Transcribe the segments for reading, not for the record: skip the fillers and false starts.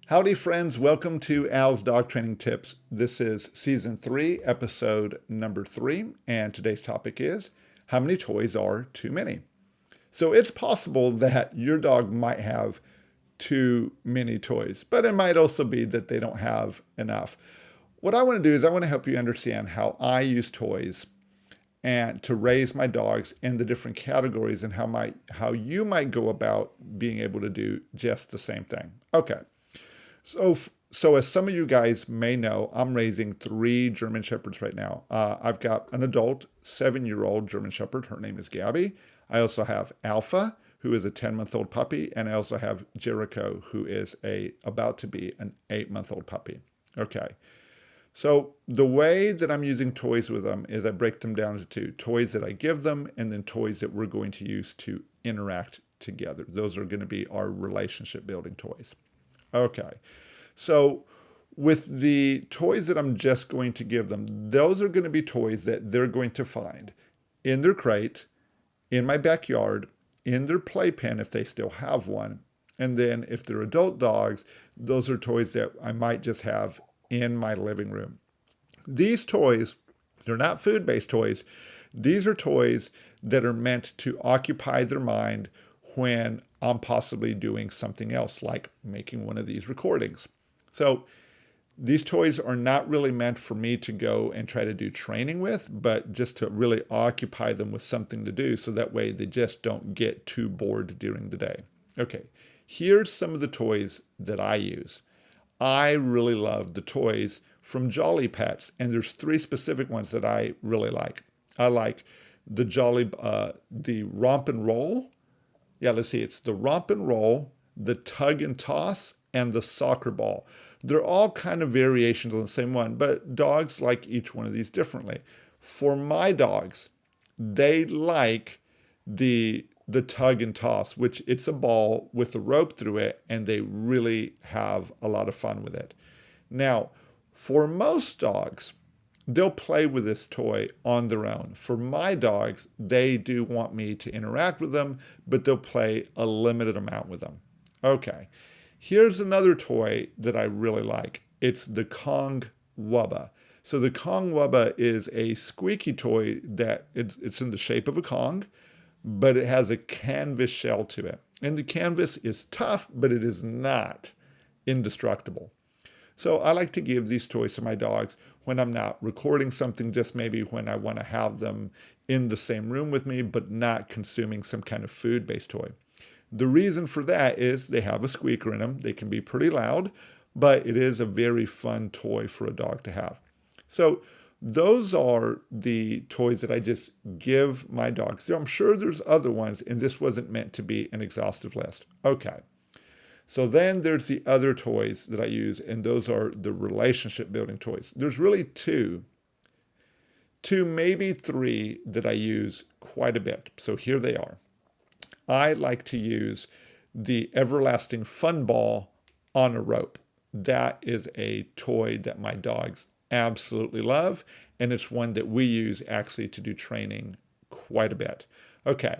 Howdy, friends. Welcome to Al's Dog Training Tips. This is season 3, episode number 3, and today's topic is how many toys are too many? So it's possible that your dog might have too many toys, but it might also be that they don't have enough. What I want to do is I want to help you understand how I use toys and to raise my dogs in the different categories and how you might go about being able to do just the same thing. Okay. So as some of you guys may know, I'm raising 3 German Shepherds right now. I've got an adult 7-year-old German Shepherd. Her name is Gabby. I also have Alpha, who is a 10-month-old puppy, and I also have Jericho, who is about to be an 8-month-old puppy. Okay. So the way that I'm using toys with them is I break them down into 2. Toys that I give them, and then toys that we're going to use to interact together. Those are going to be our relationship building toys. Okay, so with the toys that I'm just going to give them, those are going to be toys that they're going to find in their crate, in my backyard, in their playpen if they still have one. And then if they're adult dogs, those are toys that I might just have in my living room. These toys, they're not food-based toys. These are toys that are meant to occupy their mind when I'm possibly doing something else, like making one of these recordings. So these toys are not really meant for me to go and try to do training with, but just to really occupy them with something to do, so that way they just don't get too bored during the day. Okay, here's some of the toys that I use. I really love the toys from Jolly Pets, and there's 3 specific ones that I really like. I like the Romp and Roll. Yeah, let's see. It's the Romp and Roll, the Tug and Toss, and the Soccer Ball. They're all kind of variations on the same one, but dogs like each one of these differently. For my dogs, they like the Tug and Toss, which it's a ball with a rope through it, and they really have a lot of fun with it. Now, for most dogs, they'll play with this toy on their own. For my dogs, they do want me to interact with them, but they'll play a limited amount with them. Okay, here's another toy that I really like. It's the Kong Wubba. So the Kong Wubba is a squeaky toy that it's in the shape of a Kong, but it has a canvas shell to it. And the canvas is tough, but it is not indestructible. So I like to give these toys to my dogs when I'm not recording something, just maybe when I want to have them in the same room with me, but not consuming some kind of food-based toy. The reason for that is they have a squeaker in them. They can be pretty loud, but it is a very fun toy for a dog to have. So those are the toys that I just give my dogs. So I'm sure there's other ones, and this wasn't meant to be an exhaustive list. Okay. So then there's the other toys that I use, and those are the relationship building toys. There's really two, maybe 3 that I use quite a bit. So here they are. I like to use the Everlasting Fun Ball on a rope. That is a toy that my dogs absolutely love, and it's one that we use actually to do training quite a bit. Okay,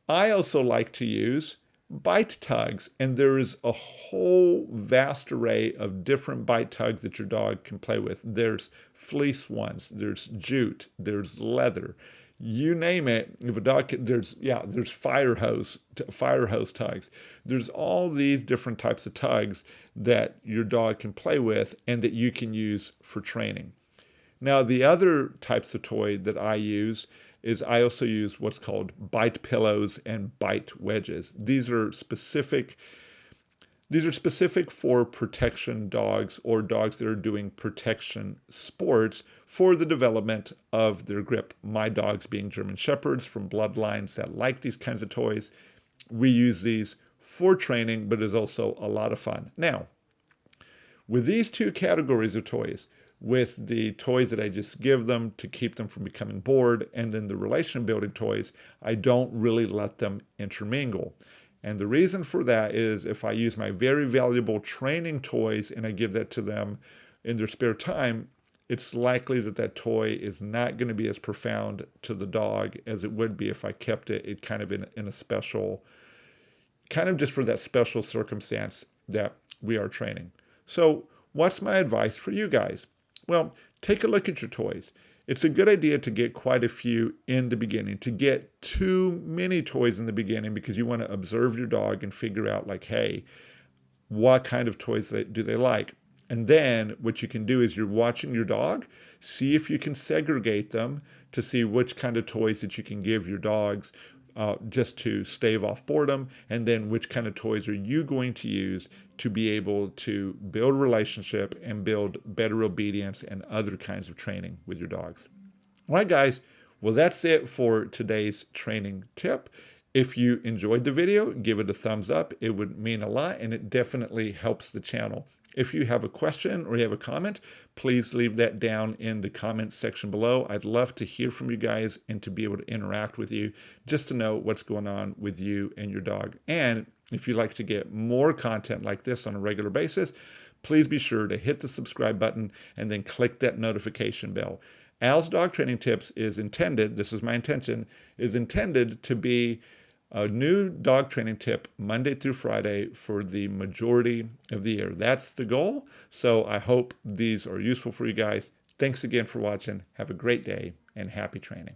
I also like to use bite tugs, and there is a whole vast array of different bite tugs that your dog can play with. There's fleece ones, there's jute, there's leather, you name it. If a dog there's fire hose tugs. There's all these different types of tugs that your dog can play with and that you can use for training. Now, the other types of toy that I use is I also use what's called bite pillows and bite wedges. These are specific for protection dogs or dogs that are doing protection sports for the development of their grip. My dogs being German Shepherds from bloodlines that like these kinds of toys. We use these for training, but it's also a lot of fun. Now, with these 2 categories of toys, with the toys that I just give them to keep them from becoming bored, and then the relation building toys, I don't really let them intermingle. And the reason for that is if I use my very valuable training toys and I give that to them in their spare time, it's likely that that toy is not going to be as profound to the dog as it would be if I kept it kind of in a special, kind of just for that special circumstance that we are training. So what's my advice for you guys? Well, take a look at your toys. It's a good idea to get quite a few in the beginning, to get too many toys in the beginning because you want to observe your dog and figure out like, hey, what kind of toys do they like? And then what you can do is you're watching your dog, see if you can segregate them to see which kind of toys that you can give your dogs just to stave off boredom, and then which kind of toys are you going to use to be able to build a relationship and build better obedience and other kinds of training with your dogs. All right, guys. Well, that's it for today's training tip. If you enjoyed the video, give it a thumbs up. It would mean a lot, and it definitely helps the channel. If you have a question or you have a comment, please leave that down in the comment section below. I'd love to hear from you guys and to be able to interact with you, just to know what's going on with you and your dog. And if you'd like to get more content like this on a regular basis, please be sure to hit the subscribe button and then click that notification bell. Al's Dog Training Tips is intended, this is my intention, is intended to be a new dog training tip Monday through Friday for the majority of the year. That's the goal. So I hope these are useful for you guys. Thanks again for watching. Have a great day and happy training.